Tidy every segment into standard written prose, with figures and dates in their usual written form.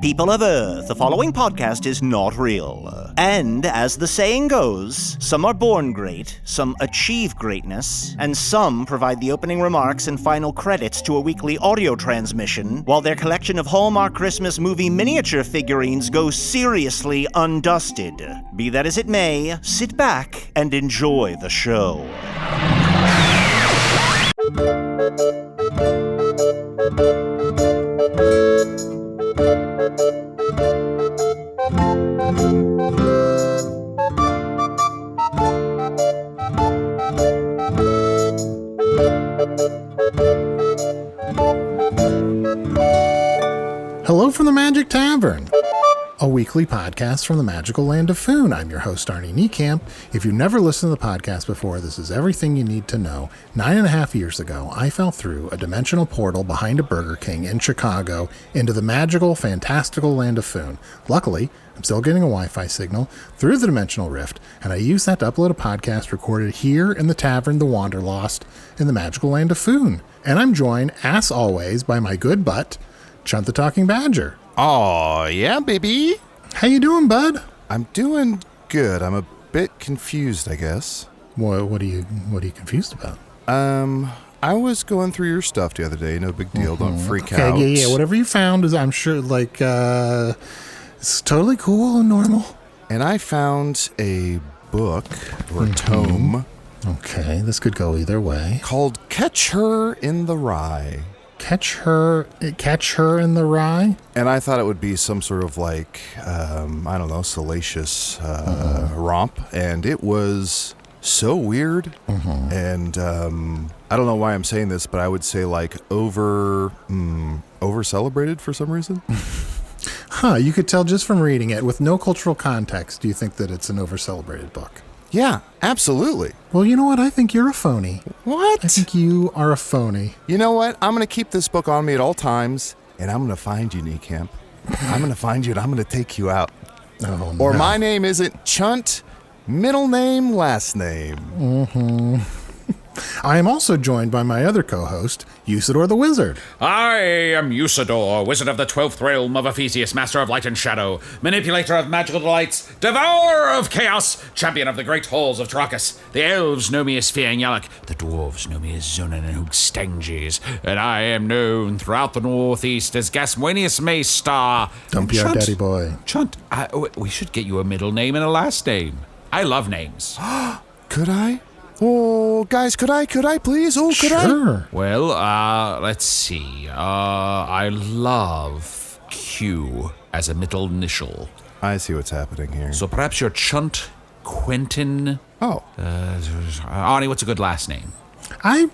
People of Earth, the following podcast is not real. And, as the saying goes, some are born great, some achieve greatness, and some provide the opening remarks and final credits to a weekly audio transmission, while their collection of Hallmark Christmas movie miniature figurines goes seriously undusted. Be that as it may, sit back and enjoy the show. Hello from the Magic Tavern, a weekly podcast from the magical land of Foon. I'm your host, Arnie Niekamp. If you've never listened to the podcast before, this is everything you need to know. 9.5 years ago, I fell through a dimensional portal behind a Burger King in Chicago into the magical, fantastical land of Foon. Luckily, I'm still getting a Wi-Fi signal through the dimensional rift, and I use that to upload a podcast recorded here in the Tavern, the Wanderlost, in the magical land of Foon. And I'm joined, as always, by my good butt, Chunt the Talking Badger. Oh, yeah, baby. How you doing, bud? I'm doing good. I'm a bit confused, I guess. What are you confused about? I was going through your stuff the other day. No big deal. Don't freak out. Okay, yeah. Whatever you found is, I'm sure, it's totally cool and normal. And I found a book or tome. Okay, this could go either way. Called Catch Her in the Rye. Catch her in the rye? And I thought it would be some sort of salacious romp. And it was so weird. And I don't know why I'm saying this, but I would say over celebrated for some reason. You could tell just from reading it. With no cultural context, do you think that it's an over-celebrated book? Yeah, absolutely. Well, you know what? I think you're a phony. What? I think you are a phony. You know what? I'm going to keep this book on me at all times, and I'm going to find you, Niekamp. I'm going to find you, and I'm going to take you out. Oh, or no. my name isn't Chunt, middle name, last name. I am also joined by my other co-host, Usidore the Wizard. I am Usidore, wizard of the 12th realm of Ephesius, master of light and shadow, manipulator of magical delights, devourer of chaos, champion of the great halls of Trachis. The elves know me as Fiangyalak, the dwarves know me as Zunan and Hoogstanges, and I am known throughout the northeast as Gaswanius Maystar. Don't be our daddy boy. Chunt, we should get you a middle name and a last name. I love names. Could I? Oh, guys, could I please? Oh, could I? Sure. Well, let's see. I love Q as a middle initial. I see what's happening here. So perhaps you're Chunt Quentin. Oh. Arnie, what's a good last name? I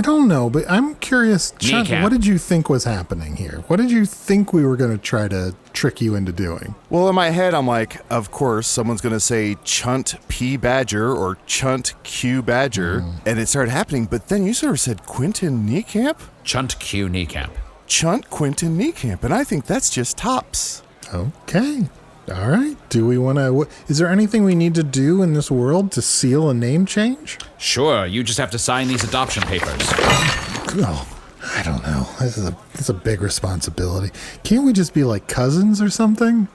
don't know, but I'm curious, Chunt, Niekamp. what did you think was happening here? What did you think we were going to try to trick you into doing? Well, in my head, I'm like, of course, someone's going to say Chunt P. Badger or Chunt Q. Badger, and it started happening, but then you sort of said Quentin Niekamp? Chunt Q. Niekamp. Chunt Quentin Niekamp, and I think that's just tops. Okay. All right. Do we want to... Is there anything we need to do in this world to seal a name change? Sure, you just have to sign these adoption papers. Oh, I don't know. This is a big responsibility. Can't we just be like cousins or something?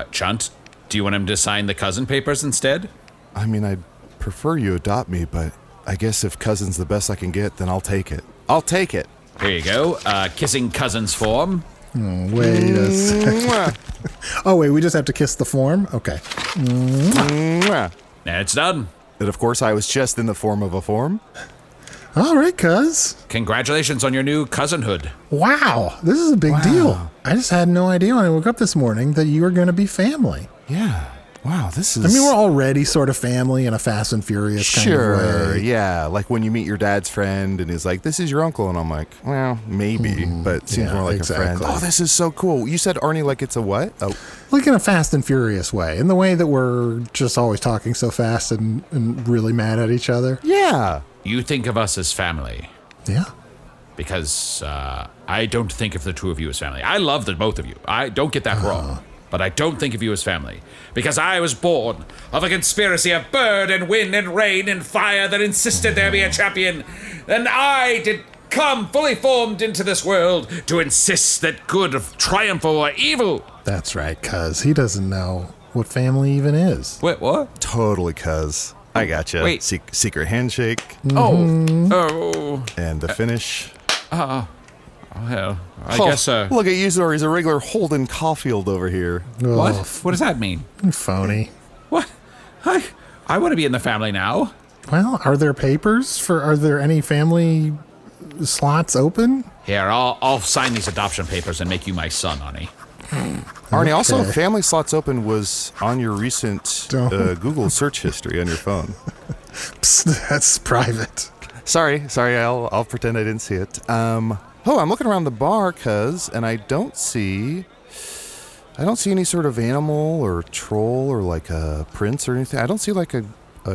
Chunt, do you want him to sign the cousin papers instead? I mean, I'd prefer you adopt me, but I guess if cousin's the best I can get, then I'll take it. I'll take it. Here you go. Kissing cousins form. Oh, wait a second. Oh, wait, we just have to kiss the form? Okay. It's done. And of course, I was just in the form of a form. All right, cuz. Congratulations on your new cousinhood. Wow, this is a big deal. I just had no idea when I woke up this morning that you were going to be family. Yeah. Wow, this is... I mean, we're already sort of family in a Fast and Furious kind of way. Yeah. Like when you meet your dad's friend and he's like, this is your uncle. And I'm like, well, maybe, but it seems more like a friend. Oh, this is so cool. You said, Arnie, like it's a what? Oh. Like in a Fast and Furious way, in the way that we're just always talking so fast and really mad at each other. Yeah. You think of us as family. Yeah. Because I don't think of the two of you as family. I love the both of you. I don't get that wrong. But I don't think of you as family. Because I was born of a conspiracy of bird and wind and rain and fire that insisted there be a champion. And I did come fully formed into this world to insist that good triumph over evil. That's right, cuz he doesn't know what family even is. Wait, what? Totally, cuz. I gotcha. Wait. Secret handshake. Oh. And the finish. Well, I guess so. Look at Usidore. He's a regular Holden Caulfield over here. What? Oh, What does that mean? phony. What? I want to be in the family now. Well, are there any family slots open? Here, I'll sign these adoption papers and make you my son, Arnie. Arnie, also, Okay. Family Slots Open was on your recent Google search history on your phone. Psst, that's private. Sorry, I'll pretend I didn't see it. I'm looking around the bar, and I don't see any sort of animal or troll or like a prince or anything. I don't see like a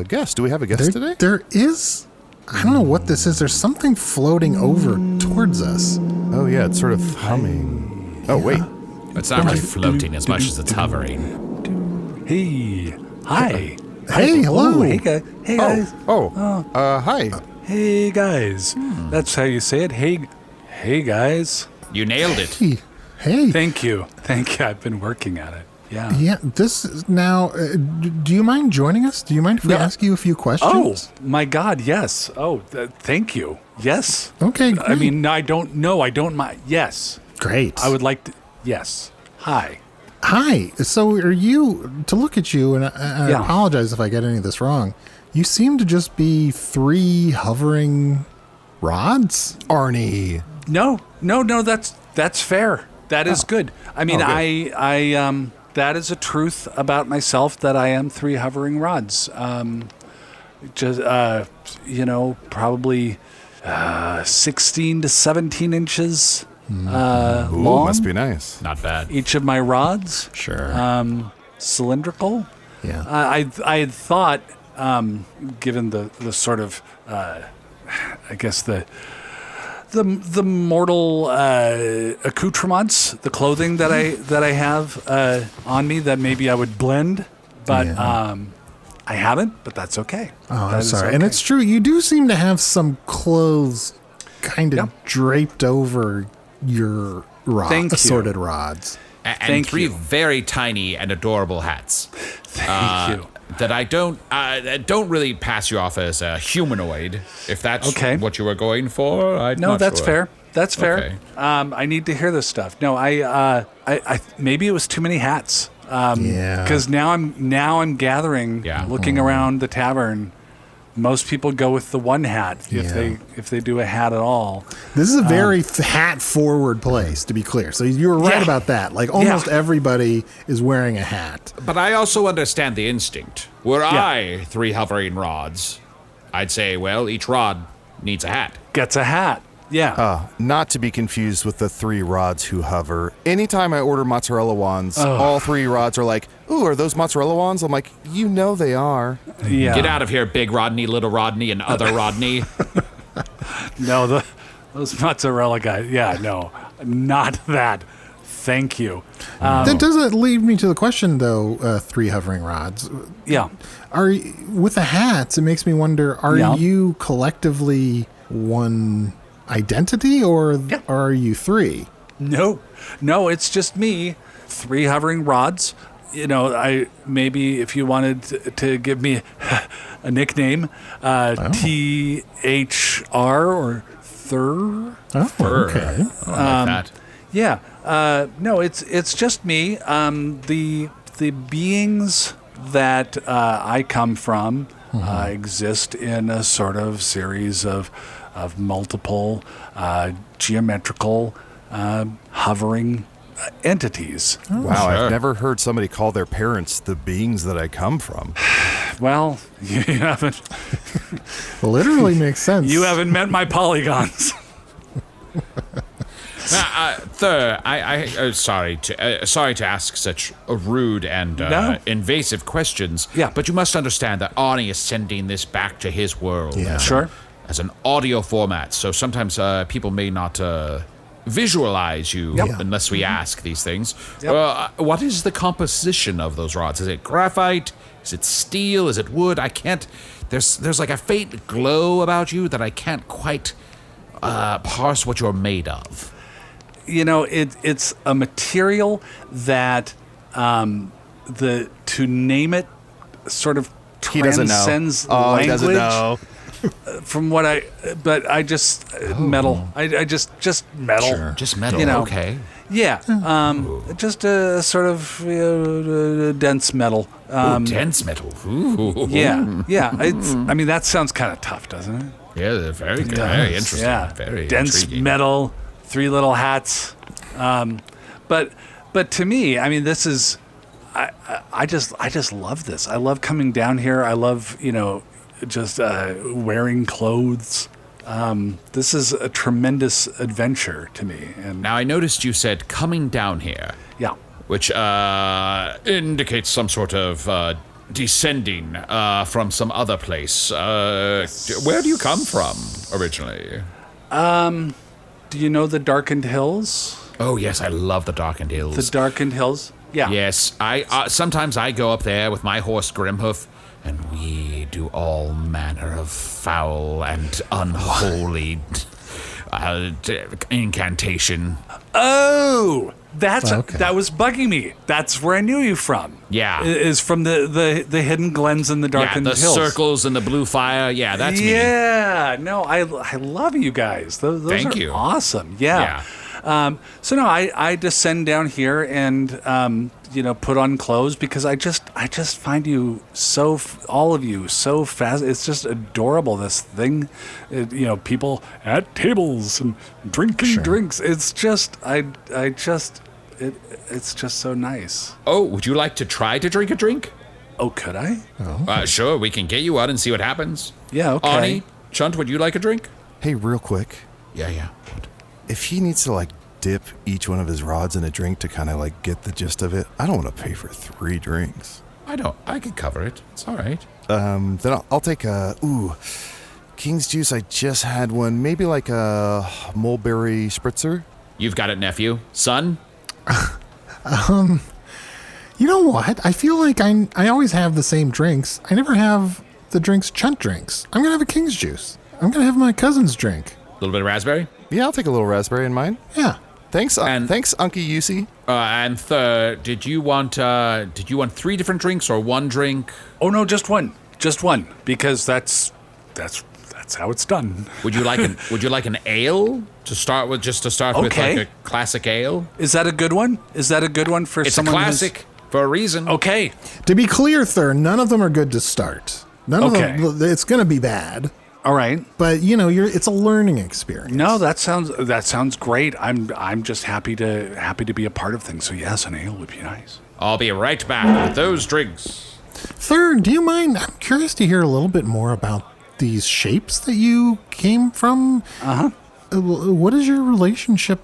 guest. Do we have a guest today? There is. I don't know what this is. There's something floating over towards us. Oh yeah, it's sort of humming. Oh wait, It's not really floating as much as it's hovering. Hey, hi. Hey, hello. Oh, hey, guys. Hey, guys. Hi. Hey, guys. That's how you say it. Hey, guys. You nailed it. Hey. Thank you. I've been working at it. Yeah. Yeah, this is now. Do you mind joining us? Do you mind if we No. ask you a few Oh, questions? my God, yes. Oh, thank you. Yes. Okay, great. I mean, I don't know. I don't mind. Yes. Great. I would like to. Yes. Hi. Hi. So, are you, to look at you, and I Yeah. apologize if I get any of this wrong, you seem to just be 3 hovering rods? Arnie. No, that's fair. That is good. I mean, good. I that is a truth about myself that I am 3 hovering rods. Probably 16 to 17 inches Ooh, long. must be nice. Not bad. Each of my rods, Sure. cylindrical. Yeah. I had thought, given the sort of, I guess the mortal accoutrements, the clothing that I have on me, that maybe I would blend, but Yeah. I haven't. But that's okay. Oh, I'm That is sorry. And okay. it's true. You do seem to have some clothes kind of Yep. draped over your Thank you. assorted rods. And Thank 3 you. very tiny and adorable hats. Thank you. That I don't really pass you off as a humanoid. If that's Okay. what you were going for, No, that's sure. fair. That's fair. Okay. I need to hear this stuff. No, I maybe it was too many hats. Yeah. Because now I'm gathering, Yeah. looking around the tavern. Most people go with the one hat if they do a hat at all. This is a very hat forward place, to be clear. So you were right Yeah. about that. Like almost Yeah. everybody is wearing a hat. But I also understand the instinct. Were I 3 hovering rods, I'd say, well, each rod needs a hat. Gets a hat. Yeah. Not to be confused with the 3 rods who hover. Anytime I order mozzarella wands, all 3 rods are like, ooh, are those mozzarella wands? I'm like, you know they are. yeah. Get out of here, Big Rodney, Little Rodney, and other Rodney. No, those mozzarella guys. Yeah, no, not that. Thank you. That doesn't lead me to the question, though. 3 hovering rods. Yeah. With the hats? It makes me wonder: are Yeah. you collectively one identity, or Yeah. are you 3? No, it's just me. 3 hovering rods. You know, maybe if you wanted to give me a nickname, THR or Thur. Oh, okay. I like that. Yeah. No, it's just me. The beings that I come from exist in a sort of series of multiple geometrical hovering entities. Wow, Sure. I've never heard somebody call their parents the beings that I come from. Well, you haven't Literally makes sense. met my polygons. Thur, I sorry to ask such rude and No. invasive questions. Yeah. But you must understand that Arnie is sending this back to his world. Yeah. Sure. As an audio format, so sometimes people may not visualize you Yep. unless we ask these things. Yep. What is the composition of those rods? Is it graphite? Is it steel? Is it wood? I can't. There's like a faint glow about you that I can't quite parse what you're made of? It's a material that to name it sort of He doesn't know. transcends Oh, he language. doesn't know. From what I just metal. I just metal. Sure. Just metal. Okay. Yeah. Just a sort of dense metal. Dense metal. Ooh. Yeah. I mean, that sounds kind of tough, doesn't it? Yeah, very good. Very interesting. Yeah. Very dense intriguing. metal, 3 little hats. But to me, I mean, this is. I just love this. I love coming down here. I love just wearing clothes. This is a tremendous adventure to me. And Now, I noticed you said coming down here, yeah. which indicates some sort of descending from some other place. Where do you come from originally? Do you know the Darkened Hills? Oh, yes, I love the Darkened Hills. The Darkened Hills? Yeah. Yes, I sometimes I go up there with my horse Grimhoof, and we do all manner of foul and unholy incantation. Oh, that Okay. was bugging me. That's where I knew you from. Yeah. Is from the hidden glens in the Yeah, Darkened the Hills. circles and the blue fire. Yeah, that's me. Yeah, no, I love you guys. Those Thank are you. awesome. Yeah. So no, I descend down here and put on clothes because I just find you all of you so fast. It's just adorable, this thing. People at tables and drinking drinks. It's just it's just so nice. Oh, would you like to try to drink a drink? Oh, could I? Sure, we can get you out and see what happens. Yeah. Okay. Arnie, Chunt, would you like a drink? Hey, real quick. Yeah. If he needs to dip each one of his rods in a drink to kind of get the gist of it, I don't want to pay for 3 drinks. I could cover it. It's all right. Then I'll take King's Juice. I just had one. Maybe a mulberry spritzer. You've got it, nephew. Son? You know what? I feel like I always have the same drinks. I never have the drinks Chunt drinks. I'm going to have a King's Juice. I'm going to have my cousin's drink. A little bit of raspberry? Yeah, I'll take a little raspberry in mine. Yeah. Thanks, And- thanks, Unky Yusi. And third, did you want 3 different drinks or 1 drink? Oh no, just one, because that's how it's done. Would you like an ale to start with? Just to start with, Okay. like a classic ale. Is that a good one? Is that a good one for It's a someone? classic for a reason. Okay. To be clear, Thur, none of them are good to start. None Okay. of them. It's going to be bad. All right. But it's a learning experience. No, that sounds great. I'm just happy to be a part of things. So yes, an ale would be nice. I'll be right back with those drinks. Third, do you mind? I'm curious to hear a little bit more about these shapes that you came from. What is your relationship?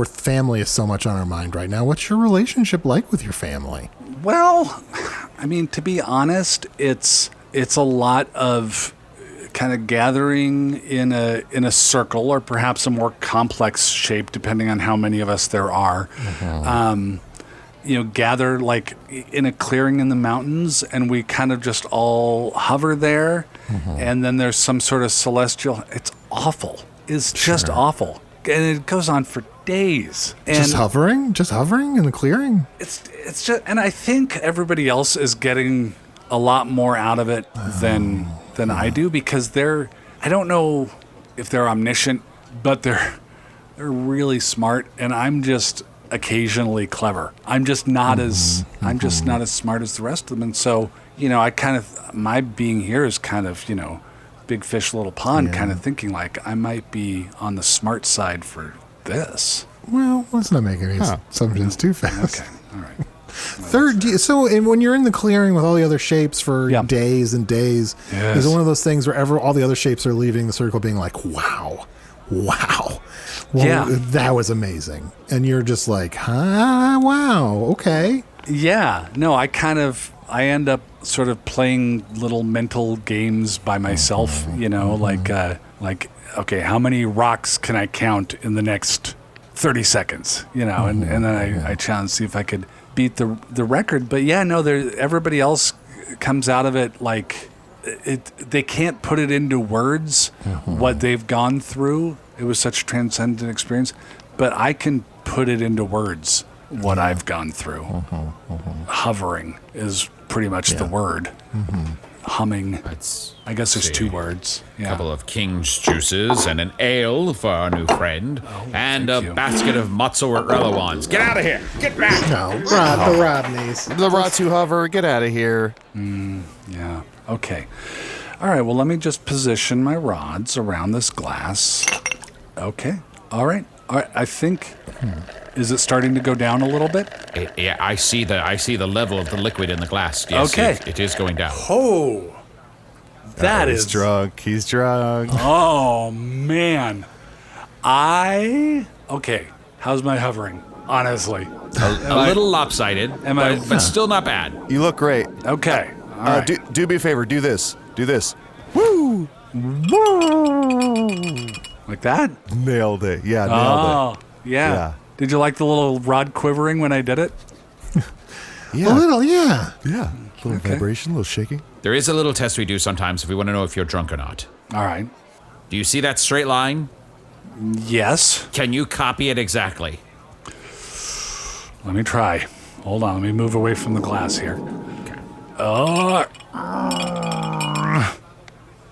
Family is so much on our mind right now. What's your relationship like with your family? Well, I mean, to be honest, it's a lot of kind of gathering in a circle, or perhaps a more complex shape, depending on how many of us there are. Gather in a clearing in the mountains, and we kind of just all hover there. And then there's some sort of celestial. It's awful. It's just awful, and it goes on for days. And Just hovering in the clearing. it's just, and I think everybody else is getting a lot more out of it than I do, because I don't know if they're omniscient, but they're really smart, and I'm just occasionally clever. I'm just not as smart as the rest of them. And so, I kind of, my being here is kind of, big fish, little pond, kind of thinking I might be on the smart side for this. Well, let's not make any assumptions too fast. Okay. All right. Third, when you're in the clearing with all the other shapes for days and days, Yes. is it one of those things where all the other shapes are leaving the circle being like, wow. Well, Yeah. that was amazing. And you're just like, wow, okay. Yeah, no, I end up sort of playing little mental games by myself, okay, how many rocks can I count in the next 30 seconds, and then I challenge, see if I could beat the record. But yeah, no, everybody else comes out of it they can't put it into words what they've gone through. It was such a transcendent experience. But I can put it into words what I've gone through. Hovering is pretty much the word. Humming. I guess there's 2 words. A couple of king's juices and an ale for our new friend, and a basket of mozzarella wands. Get out of here! Get back! No, The Rodneys. The Rats who hover, get out of here. Yeah. Okay. All right. Well, let me just position my rods around this glass. Okay. All right. I think. Is it starting to go down a little bit? Yeah, I see the level of the liquid in the glass. Yes, Okay. it is going down. Oh. That He's is drunk. He's drunk. Oh man. Okay. How's my hovering? Honestly. A little lopsided, but still not bad. You look great. Okay. All right. Do me a favor. Do this. Do this. Like that? Nailed it. Yeah, nailed Oh, yeah. Did you like the little rod quivering when I did it? it. A Yeah. little, yeah. Yeah. A little vibration, a little shaking. There is a little test we do sometimes if we want to know if you're drunk or not. All right. Do you see that straight line? Yes. Can you copy it exactly? Let me try. Hold on. Let me move away from the glass here.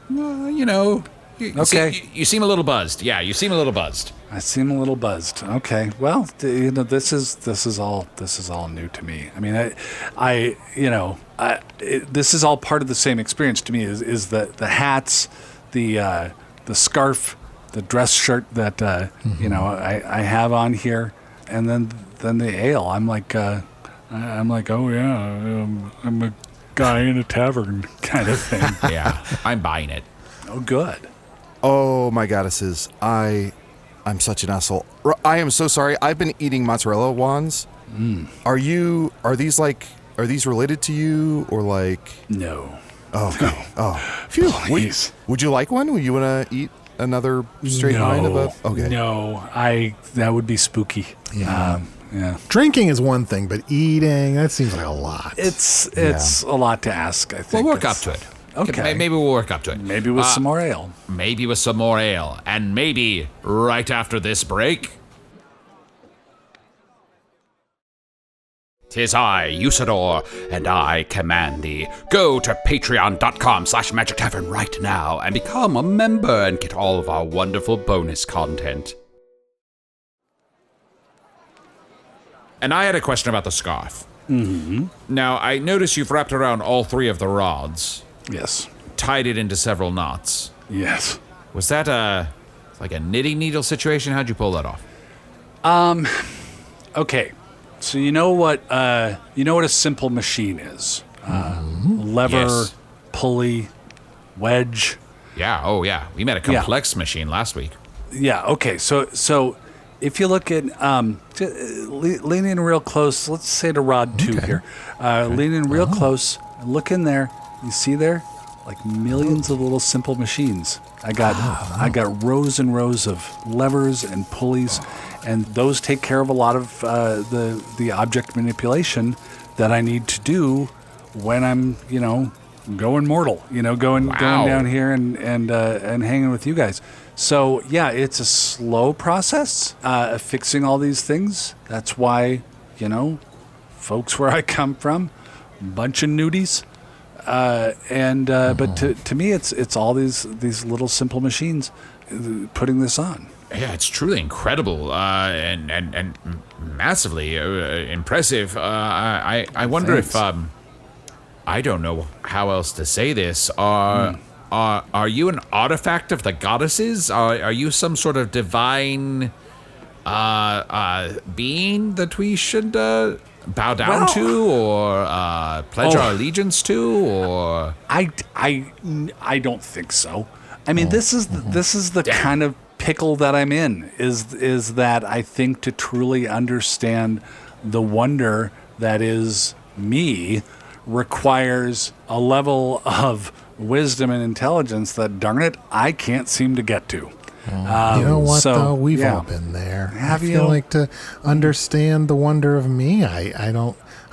You know. Okay. You seem a little buzzed. Yeah, you seem a little buzzed. I seem a little buzzed. Okay. Well, this is all new to me. I mean, this is all part of the same experience to me. Is the hats, the scarf, the dress shirt that I have on here, and then the ale. I'm like, oh yeah, I'm a guy in a tavern kind of thing. Yeah, I'm buying it. Oh, good. Oh my goddesses. I'm such an asshole. I am so sorry. I've been eating mozzarella wands. Are these related to you or like? No. Oh, okay. Oh, phew. Please. Would you like one? Would you want to eat another straight line of a? Okay. No, that would be spooky. Yeah. Yeah. Drinking is one thing, but eating, that seems like a lot. It's a lot to ask, I think. We'll work up to it. Okay. Maybe we'll work up to it. Maybe with some more ale. Maybe with some more ale. And maybe right after this break. 'Tis I, Usidore, and I command thee. Go to patreon.com/Magic Tavern right now and become a member and get all of our wonderful bonus content. And I had a question about the scarf. Mm-hmm. Now, I notice you've wrapped around all 3 of the rods. Yes. Tied it into several knots. Yes. Was that like a knitting needle situation? How'd you pull that off? Okay. So you know what a simple machine is. Lever, Yes. pulley, wedge. Yeah, oh yeah. We met a complex machine last week. Yeah, okay. So if you look at lean in real close, let's say to rod 2 here. Lean in real close, look in there. You see there? Like millions of little simple machines. I got rows and rows of levers and pulleys, and those take care of a lot of the object manipulation that I need to do when I'm, going mortal, going down here and hanging with you guys. So yeah, it's a slow process fixing all these things. That's why, folks where I come from, bunch of nudies. But to me, it's all these little simple machines putting this on. Yeah, it's truly incredible and massively impressive. I wonder if I don't know how else to say this. Are you an artifact of the goddesses? Are you some sort of divine being that we should bow down to or pledge our allegiance to? Or I don't think so. I mean, this is the kind of pickle that I'm in. Is that I think to truly understand the wonder that is me requires a level of wisdom and intelligence that, darn it, I can't seem to get to. You know what, though? We've all been there. Have I feel you? like to understand the wonder of me, I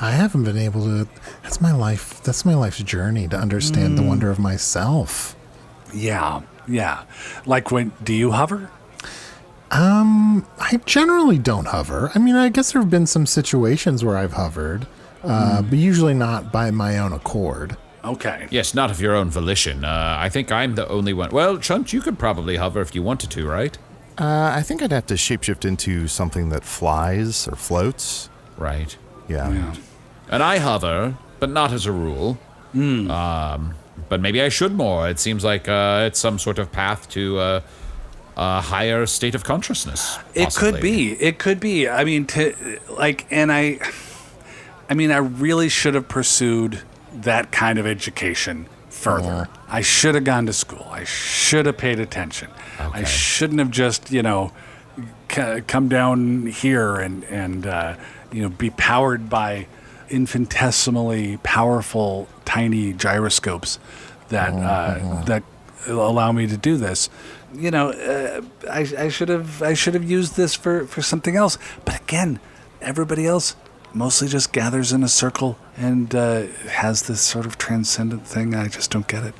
haven't been able to. That's my life's journey, to understand the wonder of myself. Yeah. Like do you hover? I generally don't hover. I mean, I guess there have been some situations where I've hovered, but usually not by my own accord. Okay. Yes, not of your own volition. I think I'm the only one. Well, Chunt, you could probably hover if you wanted to, right? I think I'd have to shapeshift into something that flies or floats. Right. Yeah. And I hover, but not as a rule. But maybe I should more. It seems like it's some sort of path to a higher state of consciousness. Possibly. It could be. I mean, I really should have pursued that kind of education further. I should have gone to school. I should have paid attention. Okay. I shouldn't have just, come down here and be powered by infinitesimally powerful, tiny gyroscopes that allow me to do this. I should have used this for something else. But again, everybody else mostly just gathers in a circle and has this sort of transcendent thing. I just don't get it.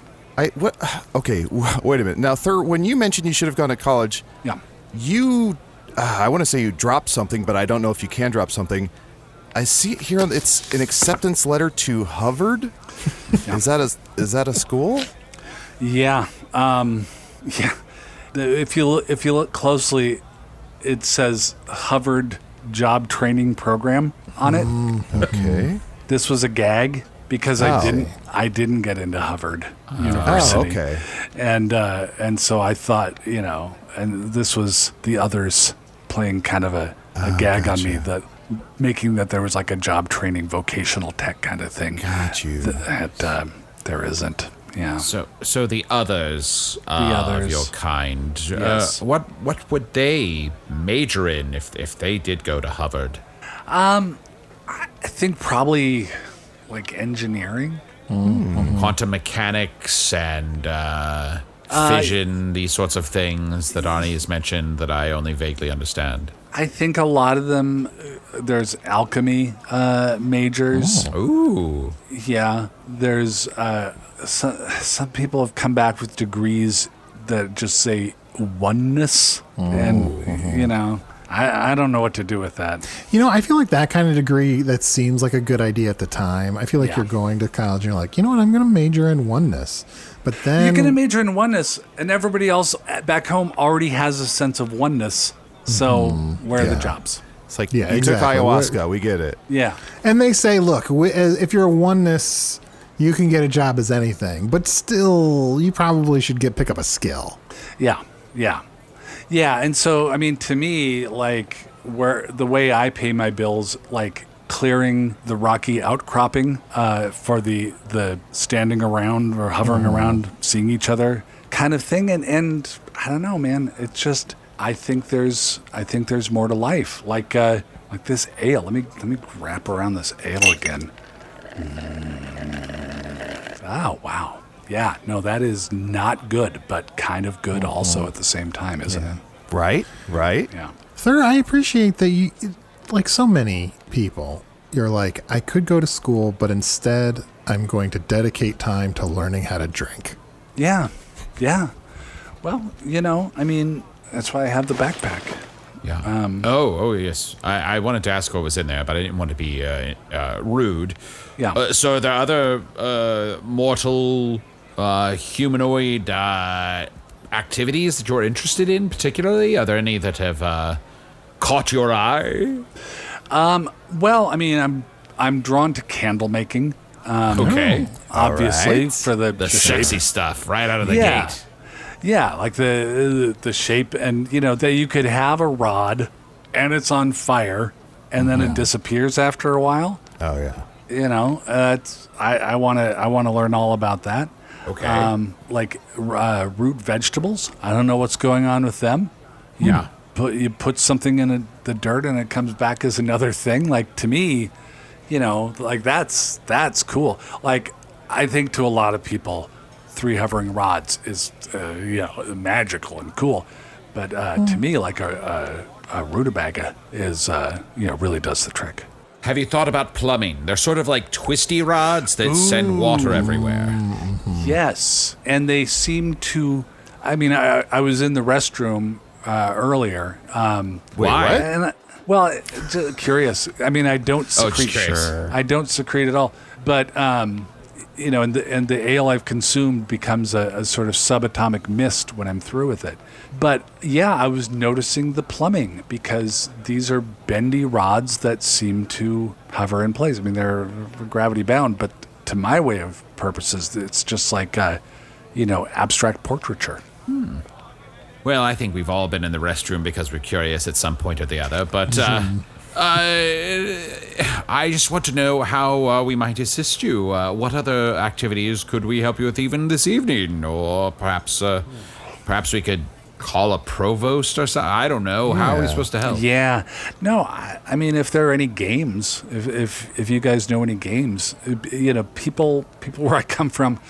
Okay, wait a minute. Now, when you mentioned you should have gone to college, you, I want to say you dropped something, but I don't know if you can drop something. I see it here. It's an acceptance letter to Harvard. Yeah. Is that a school? Yeah. Yeah. If you look closely, it says Harvard Job Training Program on it. Okay. This was a gag because I didn't get into Harvard University. Oh, okay. And so I thought, and this was the others playing kind of a gag on me, that making that there was like a job training vocational tech kind of thing. Got you. That there isn't. Yeah. So the others of your kind, Yes. What would they major in if they did go to Harvard? I think probably like engineering. Quantum mechanics and fission, these sorts of things that Arnie has mentioned that I only vaguely understand. I think a lot of them, there's alchemy majors. Ooh. Yeah. There's some people have come back with degrees that just say oneness. And, I don't know what to do with that. I feel like that kind of degree, that seems like a good idea at the time. I feel like you're going to college and you're like, you know what, I'm going to major in oneness. But then you're going to major in oneness, and everybody else back home already has a sense of oneness. So where are the jobs? It's like, Yeah, you took exactly. ayahuasca. We get it. Yeah. And they say, look, if you're a oneness, you can get a job as anything, but still, you probably should pick up a skill. Yeah. And so, I mean, to me, like, where the way I pay my bills, like clearing the rocky outcropping for the standing around or hovering around, seeing each other kind of thing, and I don't know, man. It's just, I think there's more to life. Like this ale. Let me wrap around this ale again. Oh wow. Yeah, no, that is not good, but kind of good also at the same time, isn't it? Right. Yeah. Third, I appreciate that you, like so many people, you're like, I could go to school, but instead I'm going to dedicate time to learning how to drink. Yeah. Well, I mean, that's why I have the backpack. Yeah. Oh, yes. I wanted to ask what was in there, but I didn't want to be rude. Yeah. So are there other mortal humanoid activities that you're interested in particularly? Are there any that have caught your eye? Well, I mean, I'm drawn to candle making. Okay. Obviously, right. for the Sexy shape. stuff right out of the gate. Yeah, like the shape, and that you could have a rod, and it's on fire, and then it disappears after a while. Oh yeah. I want to learn all about that. Okay. Like root vegetables. I don't know what's going on with them. Yeah. You put something in the dirt and it comes back as another thing. Like, to me, like that's cool. Like, I think to a lot of people, 3 hovering rods is magical and cool, but to me, like a rutabaga is really does the trick. Have you thought about plumbing? They're sort of like twisty rods that send water everywhere. Yes, and they seem to. I mean, I was in the restroom earlier. Wait, Why? what? And well, just curious. I mean, I don't secrete. curious. I don't secrete at all. But and the ale I've consumed becomes a sort of subatomic mist when I'm through with it. But yeah, I was noticing the plumbing because these are bendy rods that seem to hover in place. I mean, they're gravity bound, but to my way of purposes, it's just like abstract portraiture. Well, I think we've all been in the restroom because we're curious at some point or the other, but I just want to know how we might assist you. What other activities could we help you with even this evening? Or perhaps we could call a provost or something? I don't know. How are we supposed to help? Yeah. No, I mean, if there are any games, if you guys know any games, people where I come from,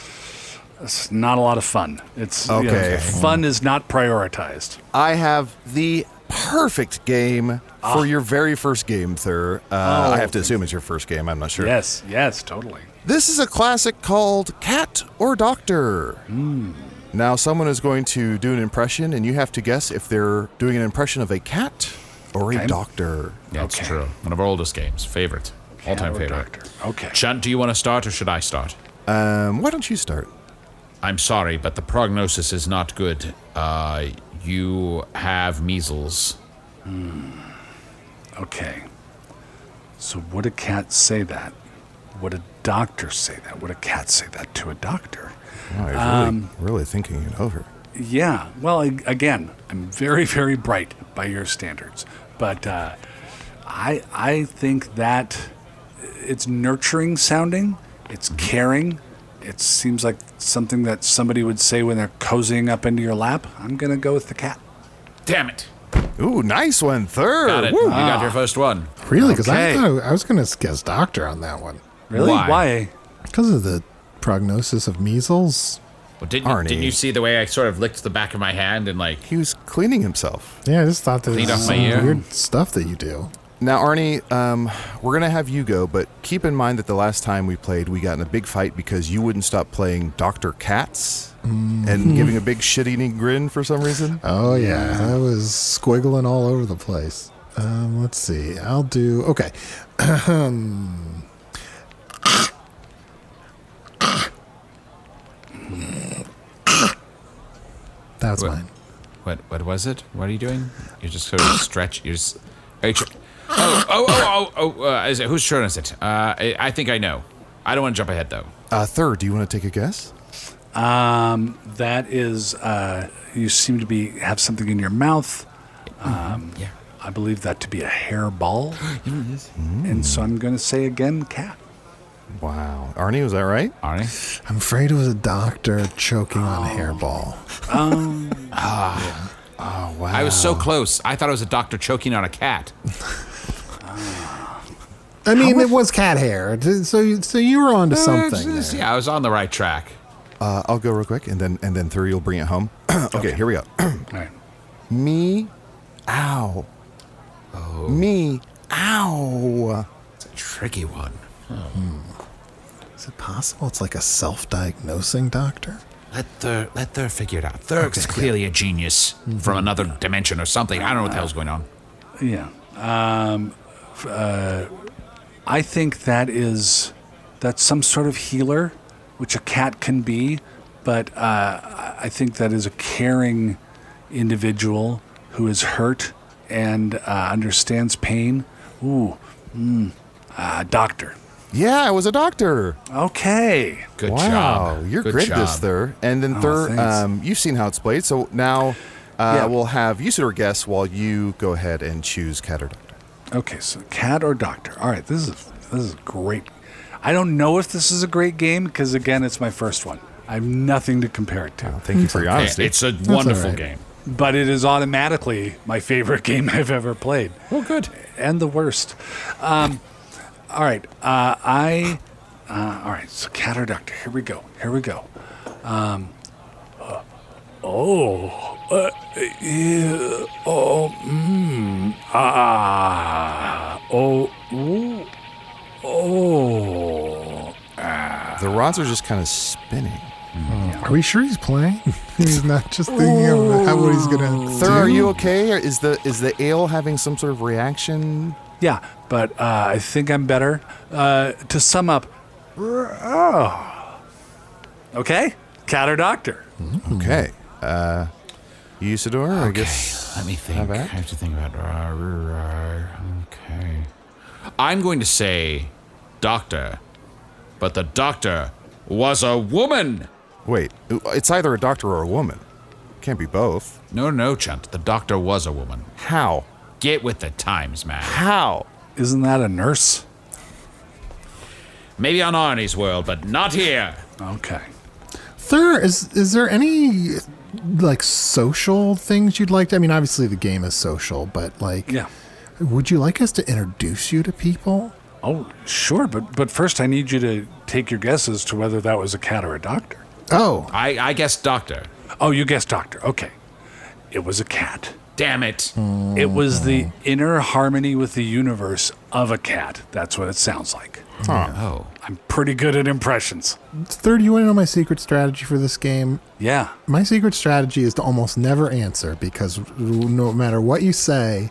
it's not a lot of fun. It's Okay. Fun is not prioritized. I have the perfect game for your very first game, Thur. I have to assume it's your first game. I'm not sure. Yes, totally. This is a classic called Cat or Doctor. Now, someone is going to do an impression, and you have to guess if they're doing an impression of a cat or a doctor. That's true. One of our oldest games. Favorite. All-time favorite. Doctor. Okay. Chunt, do you want to start or should I start? Why don't you start? I'm sorry, but the prognosis is not good. You have measles. Okay. So would a cat say that? Would a doctor say that? Would a cat say that to a doctor? Oh, you're really thinking it over. Yeah. Well, again, I'm very, very bright by your standards, but I think that it's nurturing sounding. It's caring. It seems like something that somebody would say when they're cozying up into your lap. I'm gonna go with the cat. Damn it. Ooh, nice one, Thur. Got it. Woo. You got your first one. Really? Because Okay. I thought I was going to guess doctor on that one. Really? Why? Because of the prognosis of measles. Well, Arnie. didn't you see the way I sort of licked the back of my hand and like... He was cleaning himself. Yeah, I just thought there Clean was off my some ear. weird stuff that you do. Now, Arnie, we're going to have you go, but keep in mind that the last time we played, we got in a big fight because you wouldn't stop playing Dr. Katz and giving a big shit-eating grin for some reason. Oh, yeah. I was squiggling all over the place. Let's see. I'll do... Okay. That's mine. What was it? What are you doing? You're just sort of stretch. You're just... Are you is it, whose turn is it? I think I know. I don't want to jump ahead, though. Thur, do you want to take a guess? That is, you seem to have something in your mouth. Yeah. I believe that to be a hairball. And so I'm going to say again, cat. Wow. Arnie, was that right? Arnie? I'm afraid it was a doctor choking on a hairball. Oh, wow. I was so close. I thought it was a doctor choking on a cat. I mean, it was cat hair, so you were onto something there. Yeah, I was on the right track. I'll go real quick, and then Thur, you'll bring it home. Okay, here we go. All right. Me, ow. Oh. Me, ow. It's a tricky one. Is it possible it's like a self-diagnosing doctor? Let Thur figure it out. Thur's clearly a genius from another dimension or something. I don't know what the hell's going on. Yeah. I think that's some sort of healer, which a cat can be, but I think that is a caring individual who is hurt and understands pain. Doctor. Yeah, I was a doctor. Okay. Good Wow, job. you're Good great at this, job. Thur. And then Thur, thanks. you've seen how it's played, so now Yeah. we'll have Usidore guess while you go ahead and choose cat or doctor. Okay, so cat or doctor. All right, this is great. I don't know if this is a great game because, again, it's my first one. I have nothing to compare it to. Thank you for your honesty. It's a wonderful all right. game. But it is automatically my favorite game I've ever played. Oh, good. And the worst. All right. All right. So cat or doctor. Here we go. The rods are just kind of spinning. Are we sure he's playing? He's not just thinking of what he's gonna Thur, do. are you okay? Is the ale having some sort of reaction? Yeah, but I think I'm better. To sum up, okay, cat or doctor? Okay. Usidore, I guess. Let me think. Have I at. have to think about. Okay. I'm going to say doctor, but the doctor was a woman. Wait, it's either a doctor or a woman. Can't be both. No, Chunt. The doctor was a woman. How? Get with the times, man. How? Isn't that a nurse? Maybe on Arnie's world, but not here. Okay. Thur, is there any like social things you'd like to? I mean, obviously the game is social, but like, Yeah. would you like us to introduce you to people? Oh, sure, but first I need you to take your guess as to whether that was a cat or a doctor. Oh, I guess doctor. Oh, you guessed doctor. Okay. It was a cat. Damn it. It was the inner harmony with the universe of a cat. That's what it sounds like. Oh. I'm pretty good at impressions. Thur, do you want to know my secret strategy for this game? Yeah. My secret strategy is to almost never answer because no matter what you say,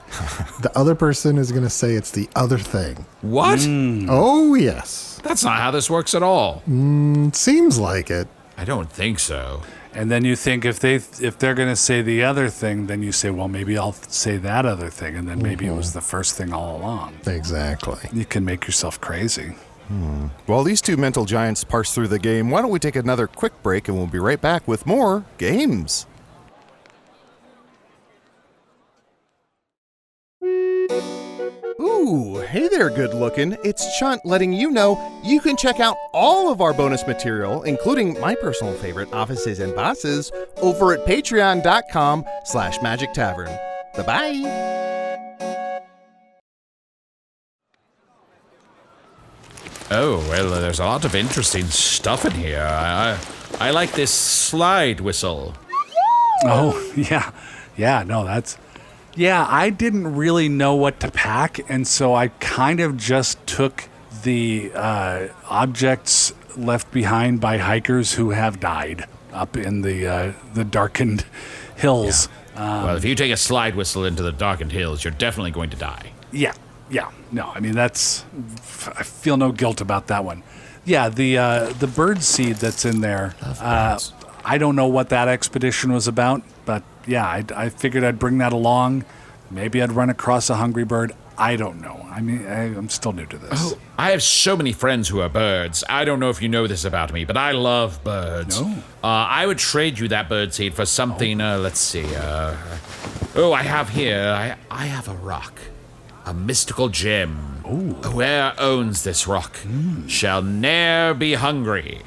the other person is going to say it's the other thing. What? Oh, yes. That's not how this works at all. It seems like it. I don't think so. And then you think if they're going to say the other thing, then you say, well, maybe I'll say that other thing, and then maybe it was the first thing all along. Exactly. You can make yourself crazy. While these two mental giants parse through the game, why don't we take another quick break and we'll be right back with more games. Ooh, hey there, good looking. It's Chunt letting you know you can check out all of our bonus material, including my personal favorite, Offices and Bosses, over at patreon.com/Magic Tavern. Bye-bye. Oh, well, there's a lot of interesting stuff in here. I like this slide whistle. Oh, yeah. Yeah, no, that's... Yeah, I didn't really know what to pack, and so I kind of just took the objects left behind by hikers who have died up in the darkened hills. Well, if you take a slide whistle into the darkened hills, you're definitely going to die. Yeah. No, I mean, I feel no guilt about that one. Yeah, the bird seed that's in there, I don't know what that expedition was about, but yeah, I figured I'd bring that along. Maybe I'd run across a hungry bird. I don't know. I mean, I'm still new to this. Oh, I have so many friends who are birds. I don't know if you know this about me, but I love birds. No. I would trade you that bird seed for something, let's see. I have here, I have a rock. A mystical gem. Ooh. Whoever owns this rock shall ne'er be hungry.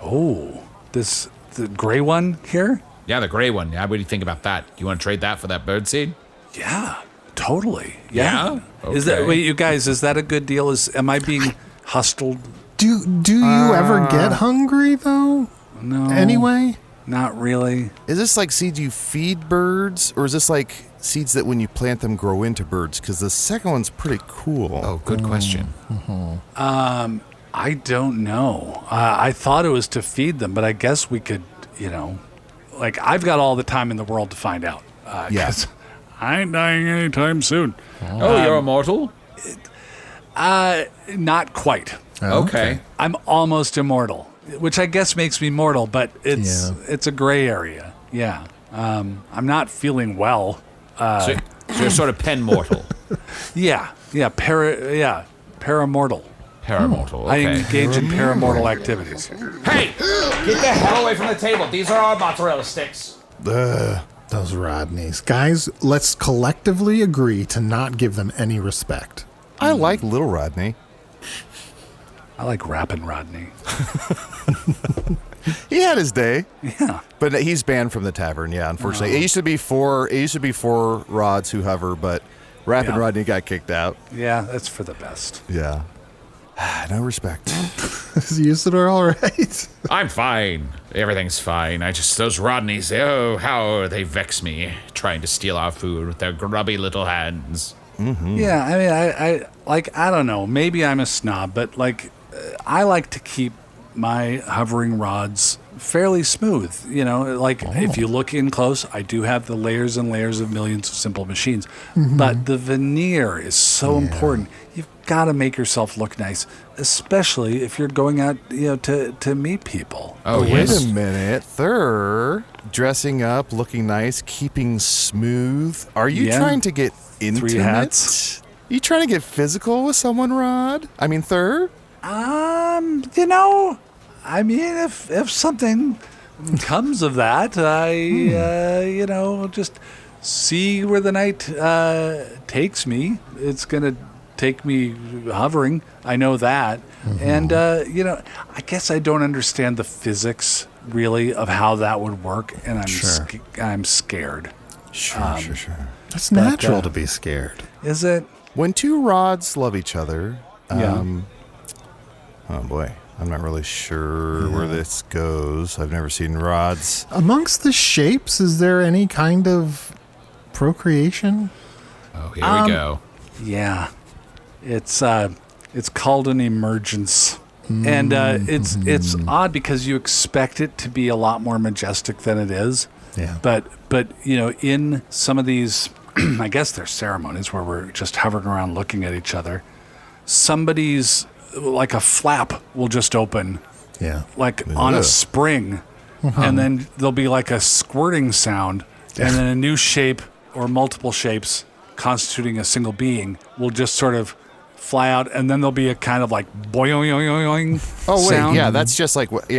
Oh, the gray one here? Yeah, the gray one. What do you think about that? You want to trade that for that bird seed? Yeah, totally. Yeah. Yeah? Is that Okay. wait, you guys? Is that a good deal? Am I being hustled? Do you ever get hungry though? No. Anyway? Not really. Is this like seeds you feed birds, or is this like seeds that when you plant them grow into birds? Because the second one's pretty cool. Oh, good question. I don't know. I thought it was to feed them, but I guess we could, like I've got all the time in the world to find out. Yes. 'Cause I ain't dying anytime soon. Oh, you're immortal? Not quite. Okay. I'm almost immortal, which I guess makes me mortal, but it's a gray area. Yeah. I'm not feeling well. So you're sort of pen-mortal. Yeah. Paramortal. Paramortal, I okay. engage in paramortal activities. Hey! Get the hell away from the table. These are our mozzarella sticks. Those Rodneys. Guys, let's collectively agree to not give them any respect. I like Little Rodney. I like Rappin' Rodney. He had his day. Yeah. But he's banned from the tavern, yeah, unfortunately. It used to be four rods who hover, but Rappin' Rodney got kicked out. Yeah, that's for the best. Yeah. No respect. Is Usidore all right? I'm fine. Everything's fine. Those Rodneys, oh, how they vex me, trying to steal our food with their grubby little hands. Yeah, I mean, I don't know. Maybe I'm a snob, but I like to keep my hovering rods fairly smooth. Like if you look in close, I do have the layers and layers of millions of simple machines, but the veneer is so important. You've got to make yourself look nice, especially if you're going out, to meet people. Oh, Wait yes. a minute. Dressing up, looking nice, keeping smooth. Are you trying to get intimate? 3 hats. You trying to get physical with someone, Rod? I mean, If something comes of that, just see where the night takes me. It's going to take me hovering. I know that. And, I guess I don't understand the physics, really, of how that would work, and I'm scared. Sure. It's natural to be scared. Is it? When 2 rods love each other, Yeah. oh boy, I'm not really sure where this goes. I've never seen rods. Amongst the shapes, is there any kind of procreation? Oh, here we go. Yeah, it's called an emergence, and it's odd because you expect it to be a lot more majestic than it is. Yeah. But in some of these, I guess they're ceremonies where we're just hovering around looking at each other. Somebody's like a flap will just open, Yeah. like on a spring, and then there'll be like a squirting sound, and then a new shape or multiple shapes constituting a single being will just sort of fly out, and then there'll be a kind of like boing Oh wait, sound. yeah, that's just like what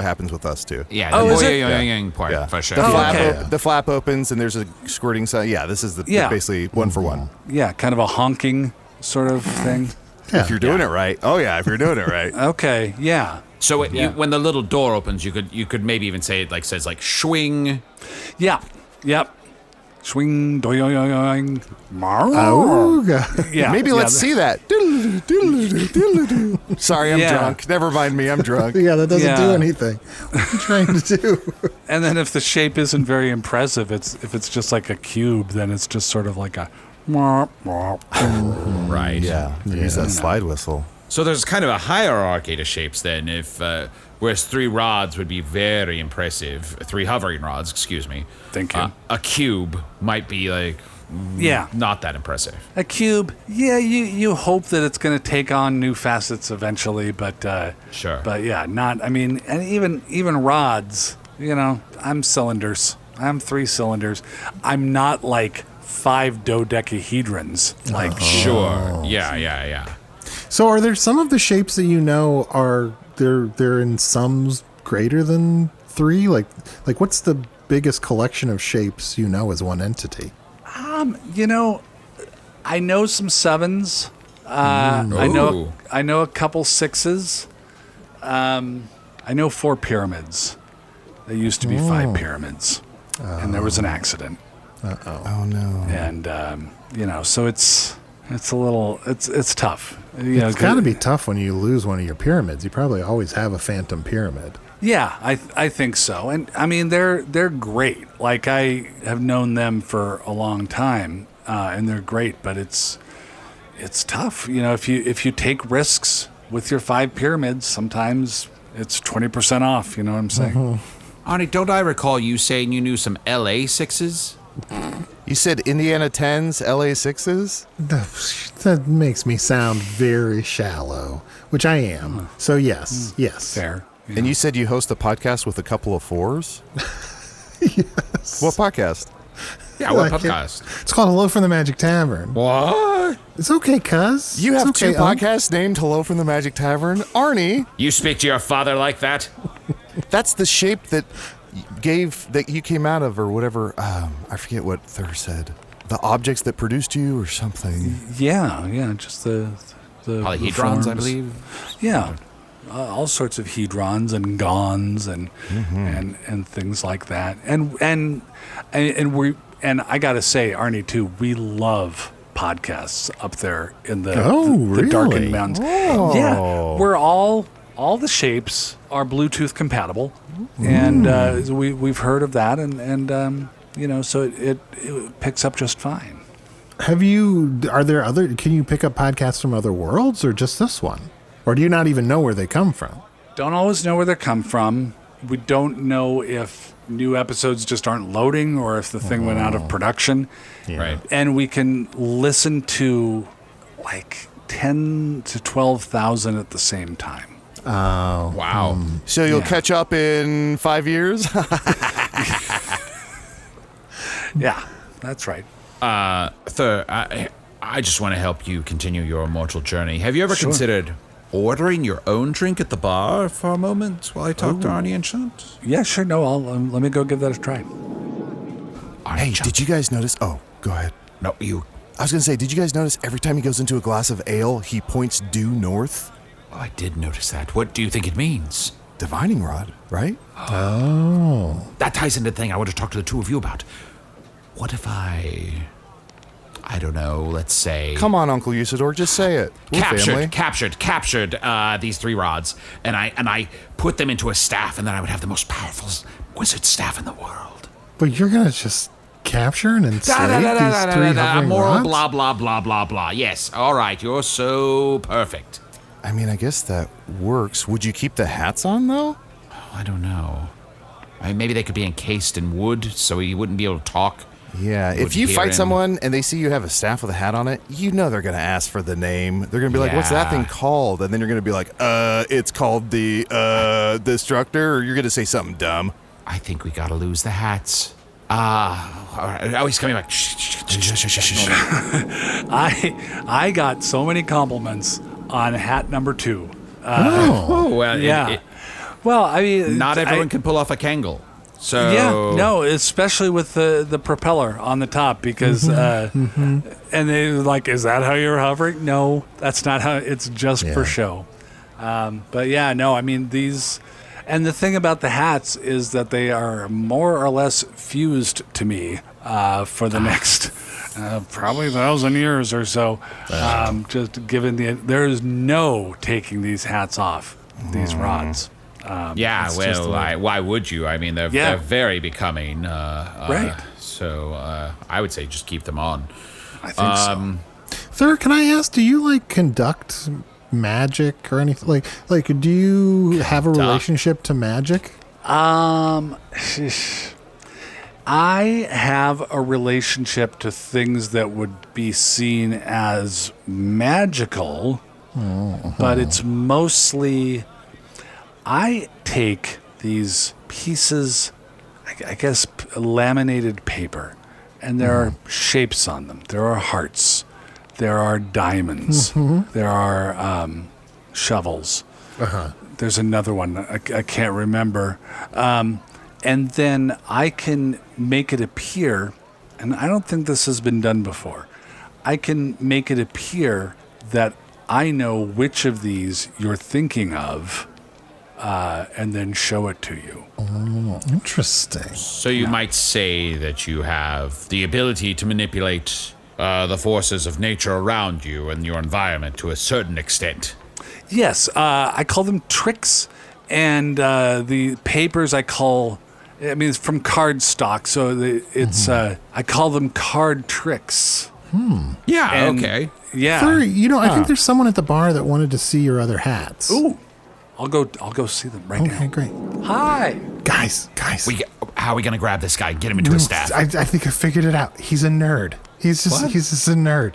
happens with us too. Yeah, Oh, the is it? boing part, Yeah. for sure. The flap opens and there's a squirting sound. Yeah, this is basically one for one. Yeah, kind of a honking sort of thing. Yeah. If you're doing it right. Oh yeah, if you're doing it right. Okay, yeah. So when the little door opens, you could maybe even say it says swing. Yeah. Yep. Swing, doing, Oh, God. yeah. Maybe let's see that. Sorry, I'm drunk. Never mind me, I'm drunk. Yeah, that doesn't do Yeah. anything. What are you trying to do? And then if the shape isn't very impressive, if it's just like a cube, then it's just sort of like a. Right. Yeah, use that slide whistle. So there's kind of a hierarchy to shapes then. Whereas 3 rods would be very impressive, 3 hovering rods, excuse me. Thank you. A cube might be not that impressive. A cube, yeah, you hope that it's going to take on new facets eventually, but Sure. But yeah, not. I mean, and even rods. I'm cylinders. I'm 3 cylinders. I'm not like 5 dodecahedrons. Like Sure. Yeah. So are there some of the shapes that are they're in sums greater than 3? Like what's the biggest collection of shapes as one entity? I know some 7s. I know a couple 6s. I know 4 pyramids. There used to be 5 pyramids, and there was an accident. Oh no. And so it's a little it's tough. It's got to be tough when you lose one of your pyramids. You probably always have a phantom pyramid. Yeah, I think so. And I mean they're great. Like I have known them for a long time, and they're great. But it's tough. If you take risks with your 5 pyramids, sometimes it's 20% off. You know what I'm saying? Arnie, don't I recall you saying you knew some LA 6s? You said Indiana 10s, LA 6s? That makes me sound very shallow, which I am. So yes. Fair. And you said you host a podcast with a couple of 4s? Yes. What podcast? Yeah, what Like it. podcast? It's called Hello from the Magic Tavern. What? It's okay, cuz. You have It's okay, 2 podcasts named Hello from the Magic Tavern? Arnie, You speak to your father like that? that's the shape that you came out of, or whatever. I forget what Thur said. The objects that produced you, or something. Yeah. Just the Polyhedrons, forms. I believe. Yeah. All sorts of hedrons and gons and things like that. And I gotta say, Arnie too, we love podcasts up there in the really? darkened mountains. Oh. Yeah, we're all the shapes are Bluetooth compatible, and we've heard of that, and so it picks up just fine. Can you pick up podcasts from other worlds or just this one? Or do you not even know where they come from? Don't always know where they come from. we don't know if new episodes just aren't loading or if the thing went out of production. Yeah. Right. And we can listen to like 10 to 12,000 at the same time. Oh. Wow. So you'll Yeah. catch up in 5 years? Yeah, that's right. Thur, I just want to help you continue your immortal journey. Have you ever considered ordering your own drink at the bar for a moment while I talk to Arnie and Chunt? Yeah, sure. No, let me go give that a try. Arnie, Hey, Chunt. did you guys notice? Oh, go ahead. No, you. I was going to say, did you guys notice every time he goes into a glass of ale, he points due north? Oh, I did notice that. What do you think it means? Divining rod, right? That ties into the thing I want to talk to the two of you about. What if I don't know, let's say... Come on, Uncle Usidore, just say it. We're family. captured these 3 rods, and I put them into a staff, and then I would have the most powerful wizard staff in the world. But you're going to just capture and enslave these 3 hovering Moral rods? blah, blah, blah, blah, blah. Yes, all right, you're so perfect. I mean, I guess that works. Would you keep the hats on, though? Oh, I don't know. I mean, maybe they could be encased in wood, so you wouldn't be able to talk. Yeah, Would if you hear fight him. someone and they see you have a staff with a hat on it, you know they're going to ask for the name. They're going to be like, what's that Yeah. thing called? And then you're going to be like, it's called the Destructor, or you're going to say something dumb. I think we gotta lose the hats. All right. Oh, he's coming back. I got so many compliments on hat number 2. Oh, well, Yeah. Well, I mean, not everyone can pull off a Kangol. So Yeah, no, especially with the propeller on the top because, and they were like, is that how you're hovering? No, that's not how. It's just for show. But yeah, no, I mean these, and the thing about the hats is that they are more or less fused to me for the next probably 1,000 years or so. Just given there is no taking these hats off, these rods. Yeah, it's just well, why would you? I mean, they're very becoming. Right. So I would say just keep them on. I think so. Thur, can I ask, do you like conduct magic or anything? Like do you have a relationship to magic? I have a relationship to things that would be seen as magical, but it's mostly I take these pieces, I guess, laminated paper, and there are shapes on them. There are hearts. There are diamonds. There are shovels. There's another one I can't remember. And then I can make it appear, and I don't think this has been done before, I can make it appear that I know which of these you're thinking of, and then show it to you. Oh, interesting. So you might say that you have the ability to manipulate the forces of nature around you and your environment to a certain extent. Yes, I call them tricks, and the papers it's from card stock, so it's I call them card tricks. Yeah, And- okay. Yeah. Thur, I think there's someone at the bar that wanted to see your other hats. Ooh, I'll go see them right Okay, now. great. Hi. Guys. How are we going to grab this guy and get him into a staff? I think I figured it out. He's a nerd. He's just a nerd.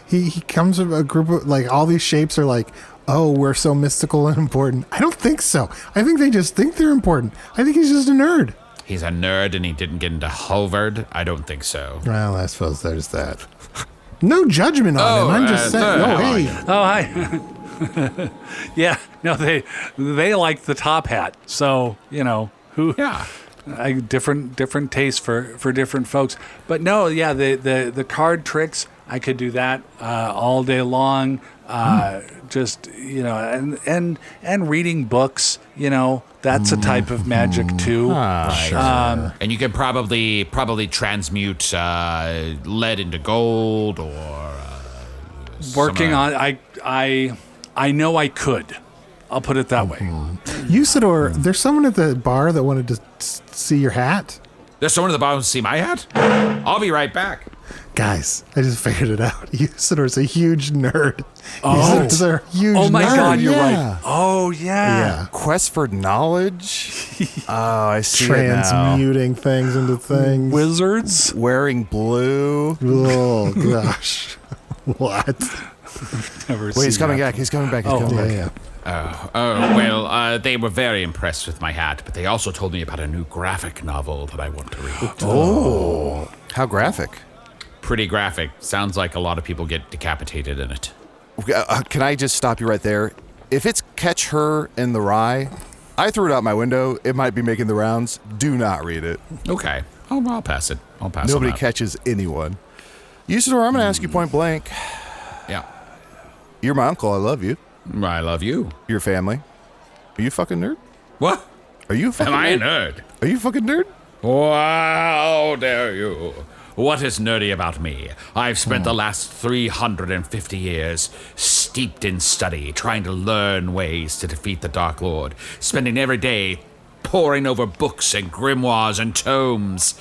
He comes with a group of, like, all these shapes are like, oh, we're so mystical and important. I don't think so. I think they just think they're important. I think he's just a nerd. He's a nerd and he didn't get into Harvard? I don't think so. Well, I suppose there's that. No judgment on him. I'm just saying. Thur, Oh, how are hey. you? Oh, hi. Yeah, no, they like the top hat. So, who Yeah. different tastes for different folks. But no, yeah, the card tricks, I could do that all day long. Just and reading books, that's a type of magic too. And you could probably transmute lead into gold or Working on I know I could. I'll put it that way. Usidore, there's someone at the bar that wanted to see your hat. There's someone at the bottom to see my hat? I'll be right back. Guys, I just figured it out. Usidore's a huge nerd. Oh. Usidor's a huge nerd. Oh my God, you're Yeah. right. Oh yeah. Yeah. Quest for knowledge. Oh, I see it now. Transmuting things into things. Wizards. Wearing blue. Oh, gosh. What? Never Wait, he's seen coming that. back. He's coming back. He's Oh, coming Yeah, back. yeah. Well, they were very impressed with my hat, but they also told me about a new graphic novel that I want to read. Oh, how graphic. Pretty graphic. Sounds like a lot of people get decapitated in it. Can I just stop you right there? If it's Catch Her in the Rye, I threw it out my window. It might be making the rounds. Do not read it. Okay. I'll pass it. I'll pass Nobody on that. catches anyone. Usidore, I'm going to ask you point blank. Yeah. You're my uncle. I love you. I love you. Your family. Are you a fucking nerd? What? Are you a fucking Am I a nerd? nerd? Are you a fucking nerd? Wow, dare you. What is nerdy about me? I've spent the last 350 years steeped in study, trying to learn ways to defeat the Dark Lord, spending every day poring over books and grimoires and tomes.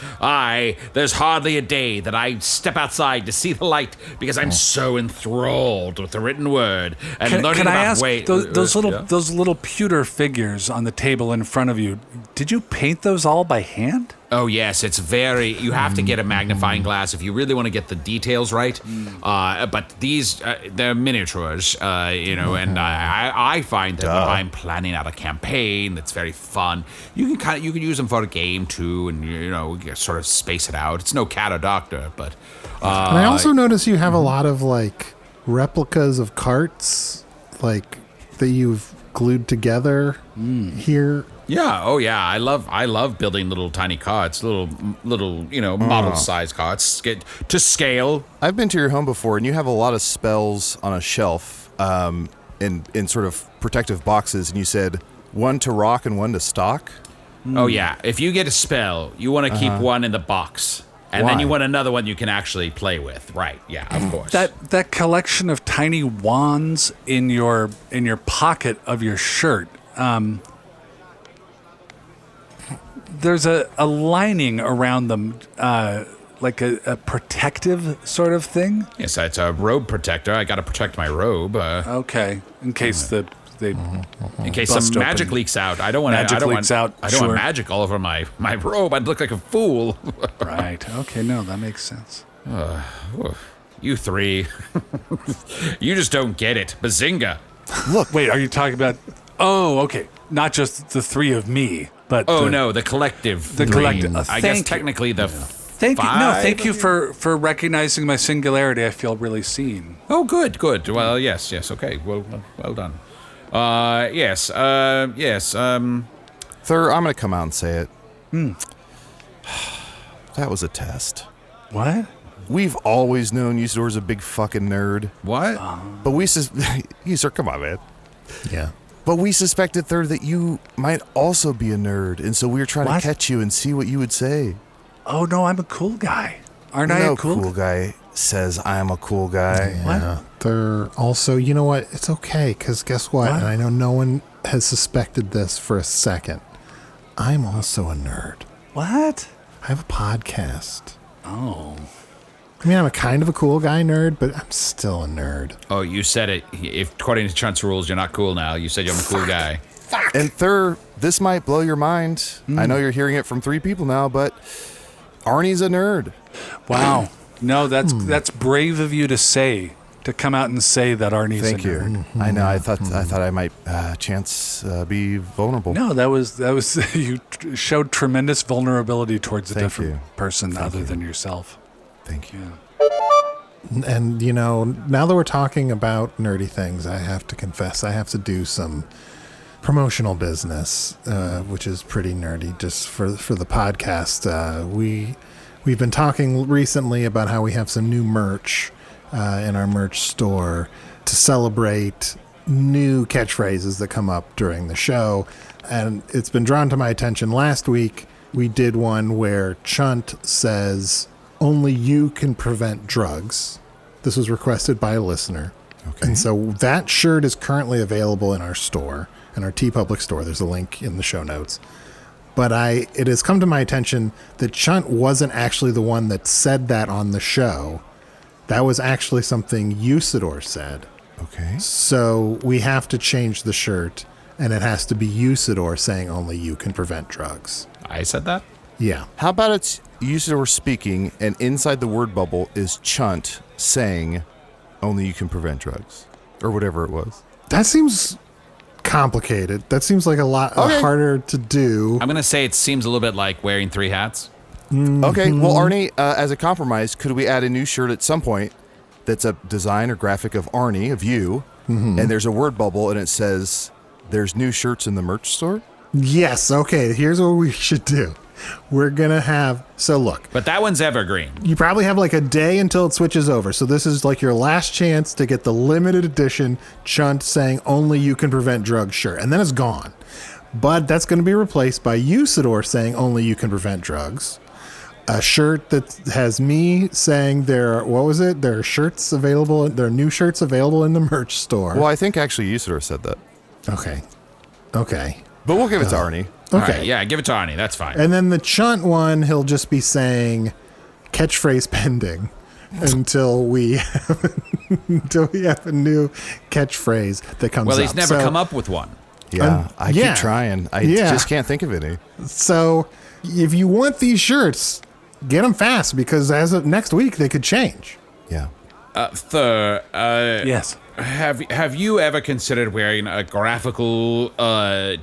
There's hardly a day that I step outside to see the light because I'm so enthralled with the written word and learning Can I about ask ways. those little pewter figures on the table in front of you? Did you paint those all by hand? Oh, yes, it's very... You have to get a magnifying glass if you really want to get the details right. But these, they're miniatures, and I find that when I'm planning out a campaign that's very fun, you can use them for a game, too, and, sort of space it out. It's no cat or doctor, but... And I also notice you have a lot of, replicas of carts, that you've glued together here. Yeah, oh yeah, I love building little tiny carts, little model-sized carts to scale. I've been to your home before, and you have a lot of spells on a shelf in sort of protective boxes, and you said one to rock and one to stock. Oh yeah, if you get a spell, you want to keep one in the box, and then Why? you want another one you can actually play with. Right? Yeah, of course. That collection of tiny wands in your pocket of your shirt. There's a lining around them, like a protective sort of thing. Yes, it's a robe protector. I got to protect my robe. Okay, in case they In case bust some open. magic leaks out. I don't want Magic I don't leaks want, out, I don't sure. want magic all over my robe. I'd look like a fool. Right. Okay. No, that makes sense. You three. You just don't get it. Bazinga. Wait, are you talking about? Oh, okay. Not just the three of me, but The collective. The three. collective. I Thank guess you. technically the Thank you. No, five thank you of for recognizing my singularity. I feel really seen. Oh, good. Well, yes. Okay. Well done. Yes. Thur, I'm going to come out and say it. That was a test. What? We've always known Usidore's a big fucking nerd. What? But Usidore, come on, man. Yeah. But we suspected, Thur, that you might also be a nerd, and so we were trying What? to catch you and see what you would say. Oh no, I'm a cool guy. Aren't I No a cool? guy says I'm a cool guy. Yeah. They're also, you know what? It's okay, because guess what? What? And I know no one has suspected this for a second. I'm also a nerd. What? I have a podcast. Oh. I mean, I'm a kind of a cool guy nerd, but I'm still a nerd. Oh, you said it. If according to Chunt's rules, you're not cool now. You said you're a cool guy. And Thur, this might blow your mind. I know you're hearing it from 3 people now, but Arnie's a nerd. Wow. No, that's brave of you to say. To come out and say that Arnie's Thank a you. nerd. I know. I thought I might be vulnerable. No, that was you showed tremendous vulnerability towards a Thank different you. person Thank other you. than yourself. Thank you. And, now that we're talking about nerdy things, I have to confess, I have to do some promotional business, which is pretty nerdy just for the podcast. We've been talking recently about how we have some new merch in our merch store to celebrate new catchphrases that come up during the show. And it's been drawn to my attention. Last week, we did one where Chunt says, "Only you can prevent drugs." This was requested by a listener. Okay. And so that shirt is currently available in our store, in our TeePublic store. There's a link in the show notes. but it has come to my attention that Chunt wasn't actually the one that said that on the show. That was actually something Usidore said. Okay. So we have to change the shirt, and it has to be Usidore saying only you can prevent drugs. I said that? Yeah. How about it's Usidore speaking, and inside the word bubble is Chunt saying only you can prevent drugs, or whatever it was. That seems complicated. That seems like a lot harder to do. I'm going to say it seems a little bit like wearing 3 hats. Okay, well, Arnie, as a compromise, could we add a new shirt at some point that's a design or graphic of Arnie, of you, and there's a word bubble, and it says, there's new shirts in the merch store? Yes, okay, here's what we should do. We're going to have... So look. But that one's evergreen. You probably have like a day until it switches over. So this is like your last chance to get the limited edition Chunt saying only you can prevent drugs shirt. And then it's gone. But that's going to be replaced by Usidore saying only you can prevent drugs. A shirt that has me saying there are shirts available. There are new shirts available in the merch store. Well, I think actually Usidore said that. Okay. But we'll give it to Arnie. All Okay. right, yeah, give it to Arnie. That's fine. And then the Chunt one, he'll just be saying catchphrase pending until we have a new catchphrase that comes up. Well, he's never come up with one. Yeah, I keep trying. I just can't think of any. So if you want these shirts, get them fast because as of next week, they could change. Yeah. Thur, Yes. have you ever considered wearing a graphical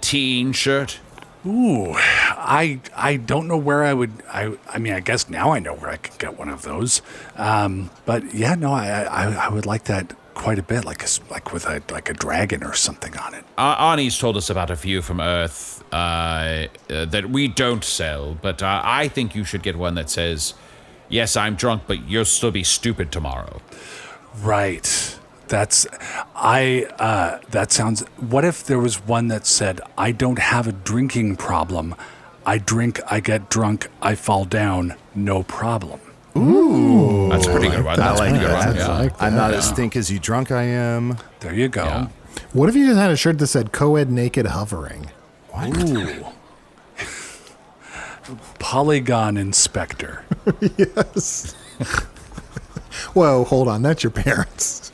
teen shirt? Ooh, I don't know where I would. I mean, I guess now I know where I could get one of those. But yeah, no, I would like that quite a bit, like with a dragon or something on it. Arnie's told us about a few from Earth that we don't sell, but I think you should get one that says, "Yes, I'm drunk, but you'll still be stupid tomorrow." Right. That sounds. What if there was one that said, "I don't have a drinking problem. I drink, I get drunk, I fall down, no problem." Ooh. That's a pretty good one. That's a pretty good one. Yeah. I'm not as stink as you drunk I am. There you go. Yeah. What if you just had a shirt that said co-ed naked hovering? Ooh. Polygon inspector. Yes. Whoa, hold on. That's your parents.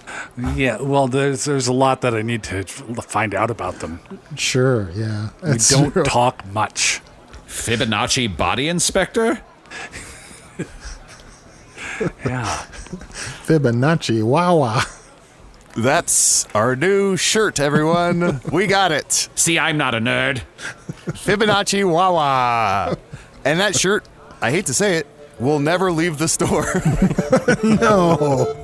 Yeah, well, there's a lot that I need to find out about them. Sure, yeah. We don't talk much. Fibonacci body inspector? Yeah. Fibonacci, wow. That's our new shirt, everyone. We got it. See, I'm not a nerd. Fibonacci Wawa. And that shirt, I hate to say it, will never leave the store. No.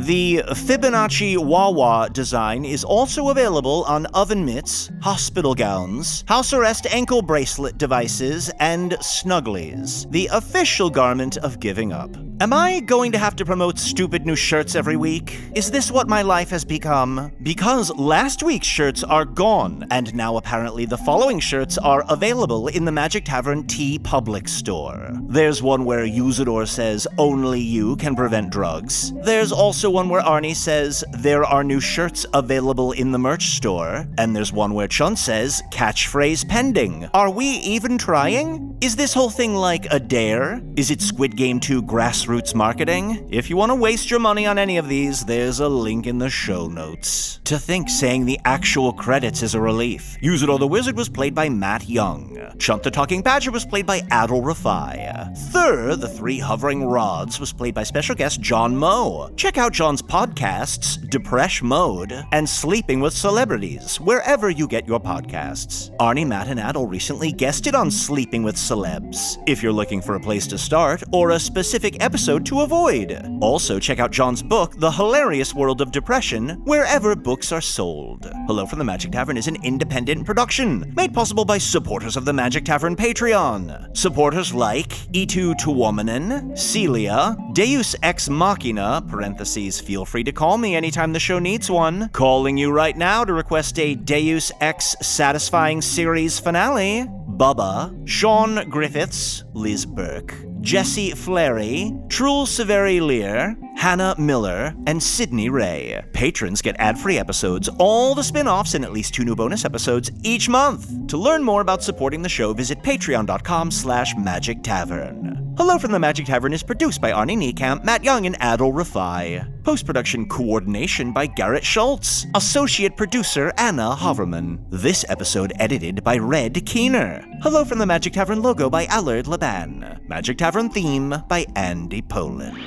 The Fibonacci Wawa design is also available on oven mitts, hospital gowns, house arrest ankle bracelet devices, and snugglies, the official garment of giving up. Am I going to have to promote stupid new shirts every week? Is this what my life has become? Because last week's shirts are gone, and now apparently the following shirts are available in the Magic Tavern T Public store. There's one where Usidore says, "Only you can prevent drugs." There's also one where Arnie says, "There are new shirts available in the merch store." And there's one where Chunt says, "Catchphrase pending." Are we even trying? Is this whole thing like a dare? Is it Squid Game 2 grassroots marketing? If you want to waste your money on any of these, there's a link in the show notes. To think saying the actual credits is a relief. Usidore the Wizard was played by Matt Young. Chunt the Talking Badger was played by Adal Rifai. Thur, the Three Hovering Rods, was played by special guest John Moe. Check out John's podcasts, Depresh Mode, and Sleeping with Celebrities, wherever you get your podcasts. Arnie, Matt, and Adal recently guested on Sleeping with Celebs, if you're looking for a place to start or a specific episode to avoid. Also, check out John's book, The Hilarious World of Depression, wherever books are sold. Hello from the Magic Tavern is an independent production, made possible by supporters of the Magic Tavern Patreon. Supporters like E2 Tuomanen, Celia, Deus Ex Machina, parentheses, feel free to call me anytime the show needs one. Calling you right now to request a Deus Ex Satisfying Series finale. Bubba, Sean Griffiths, Liz Burke, Jesse Flary, Truel Severi Lear, Hannah Miller, and Sydney Ray. Patrons get ad-free episodes, all the spin-offs, and at least 2 new bonus episodes each month. To learn more about supporting the show, visit patreon.com/Magic Tavern. Hello from the Magic Tavern is produced by Arnie Niekamp, Matt Young, and Adal Rifai. Post-production coordination by Garrett Schultz. Associate producer Anna Havermann. This episode edited by Red Keener. Hello from the Magic Tavern logo by Allard Laban. Magic Tavern theme by Andy Poland.